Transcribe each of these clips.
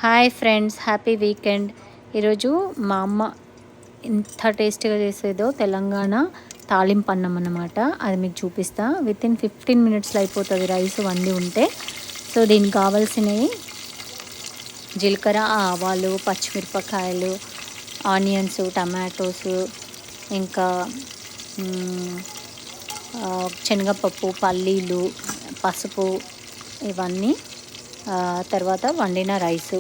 Hi friends, happy weekend. ఈరోజు మా అమ్మ ఎంత టేస్టీగా చేసేదో తెలంగాణ తాలింపు అన్నం అన్నమాట. అది మీకు చూపిస్తా. వితిన్ 15 మినిట్స్లో అయిపోతుంది రైస్ వండి ఉంటే. సో దీనికి కావాల్సినవి జీలకర్ర, ఆవాలు, పచ్చిమిరపకాయలు, ఆనియన్స్, టమాటోస్, ఇంకా శనగపప్పు, పల్లీలు, పసుపు, ఇవన్నీ, తర్వాత వండిన రైసు,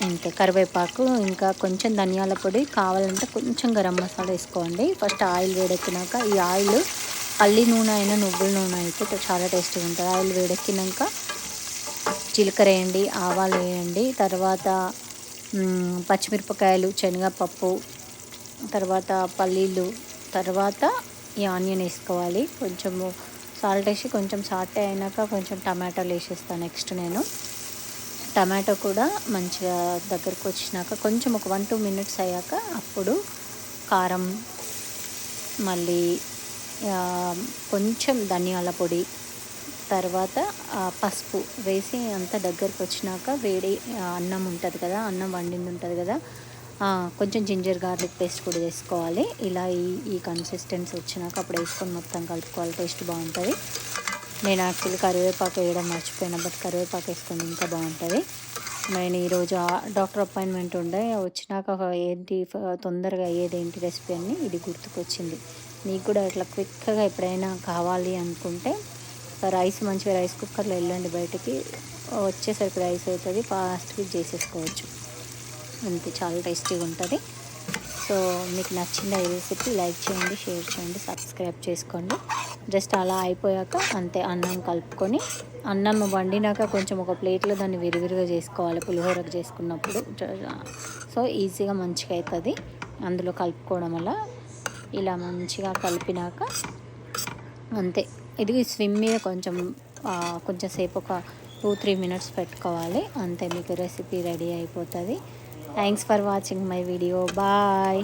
అంతే. కరివేపాకు, ఇంకా కొంచెం ధనియాల పొడి, కావాలంటే కొంచెం గరం మసాలా వేసుకోండి. ఫస్ట్ ఆయిల్ వేడెక్కినాక, ఈ ఆయిల్ పల్లి నూనె అయినా నువ్వుల నూనె అయితే చాలా టేస్టీగా ఉంటుంది. ఆయిల్ వేడెక్కినాక జీలకర్ర వేయండి, ఆవాలు వేయండి, తర్వాత పచ్చిమిరపకాయలు, శనగపప్పు, తర్వాత పల్లీలు, తర్వాత ఈ ఆనియన్ వేసుకోవాలి. కొంచెము సాల్ట్ వేసి కొంచెం సాటే అయినాక కొంచెం టమాటాలు వేసేస్తాను. నెక్స్ట్ నేను టమాటో కూడా మంచిగా దగ్గరకు వచ్చినాక కొంచెం ఒక 1-2 మినిట్స్ అయ్యాక అప్పుడు కారం, మళ్ళీ కొంచెం ధనియాల పొడి, తర్వాత పసుపు వేసి అంత దగ్గరకు వచ్చినాక వేడి అన్నం ఉంటుంది కదా, అన్నం వండింది ఉంటుంది కదా, కొంచెం జింజర్ గార్లిక్ పేస్ట్ కూడా వేసుకోవాలి. ఇలా ఈ కన్సిస్టెన్సీ వచ్చినాక అప్పుడు వేసుకొని మొత్తం కలుపుకోవాలి. టేస్ట్ బాగుంటుంది. నేను యాక్చువల్లీ కరివేపాకు వేయడం మర్చిపోయినా, బట్ కరివేపాకు వేసుకొని ఇంకా బాగుంటుంది. నేను ఈరోజు డాక్టర్ అపాయింట్మెంట్ ఉండే, వచ్చినాక ఏంటి తొందరగా అయ్యేదేంటి రెసిపీ అని ఇది గుర్తుకొచ్చింది. మీకు కూడా ఇట్లా క్విక్గా ఎప్పుడైనా కావాలి అనుకుంటే రైస్ మంచిగా రైస్ కుక్కర్లో వెళ్ళండి బయటికి, వచ్చేసరికి రైస్ అవుతుంది, ఫాస్ట్గా చేసేసుకోవచ్చు. అంతే, చాలా టేస్టీగా ఉంటుంది. సో మీకు నచ్చిన ఈ రెసిపీ లైక్ చేయండి, షేర్ చేయండి, సబ్స్క్రైబ్ చేసుకోండి. జస్ట్ అలా అయిపోయాక అంతే, అన్నం కలుపుకొని, అన్నం వండినాక కొంచెం ఒక ప్లేట్లో దాన్ని విరివిరిగా చేసుకోవాలి పులిహోరకు చేసుకున్నప్పుడు. సో ఈజీగా మంచిగా అవుతుంది అందులో కలుపుకోవడం వల్ల. ఇలా మంచిగా కలిపినాక అంతే. ఇది స్విమ్ మీద కొంచెం సేపు ఒక 2-3 మినిట్స్ పెట్టుకోవాలి. అంతే, మీకు రెసిపీ రెడీ అయిపోతుంది. Thanks for watching my video. Bye.